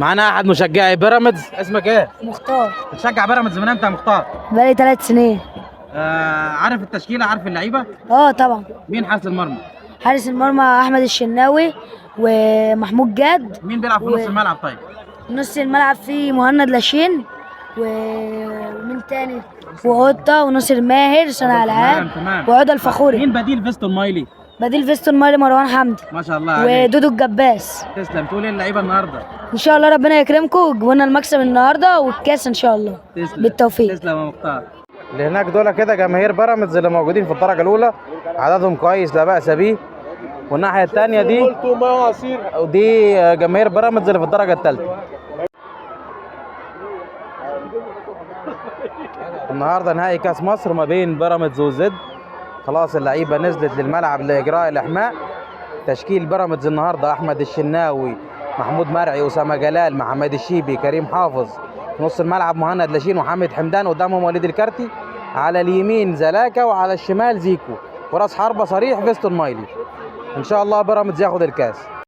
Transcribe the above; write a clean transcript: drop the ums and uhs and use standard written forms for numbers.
معانا احد مشجعي بيراميدز، اسمك ايه؟ مختار. بتشجع بيراميدز من امتى يا مختار؟ بقالي 3 سنين. عارف التشكيله، عارف اللعيبه؟ طبعا. مين حارس المرمى؟ حارس المرمى احمد الشناوي ومحمود جاد. مين بيلعب في نص الملعب طيب؟ نص الملعب فيه مهند لاشين ومين تاني، وقطه وناصر ماهر صانع العاب تمام. وعودة الفخوري. مين بديل فيستون مايلي؟ بديل فيستون ماري مروان حمدي ما شاء الله عليك. ودودو الجباس. تسلم. تقول ايه اللعيبه النهارده؟ ان شاء الله ربنا يكرمكم وتجيبوا لنا المكسب النهارده والكاس ان شاء الله. تسلم. بالتوفيق. تسلم يا مختار. اللي هناك دول كده جماهير بيراميدز اللي موجودين في الدرجه الاولى، عددهم كويس لا باس به. والناحيه الثانيه دي جماهير بيراميدز اللي في الدرجه الثالثه. النهارده نهائي كاس مصر ما بين بيراميدز وزد. خلاص اللعيبه نزلت للملعب لاجراء الاحماء. تشكيل بيراميدز النهارده: احمد الشناوي، محمود مرعي، اسامه جلال، محمد الشيبي، كريم حافظ. في نص الملعب مهند لاشين وحامد حمدان، قدامهم وليد الكارتي، على اليمين زلاكا وعلى الشمال زيكو، وراس حربه صريح فيستون مايلي. ان شاء الله بيراميدز ياخد الكاس.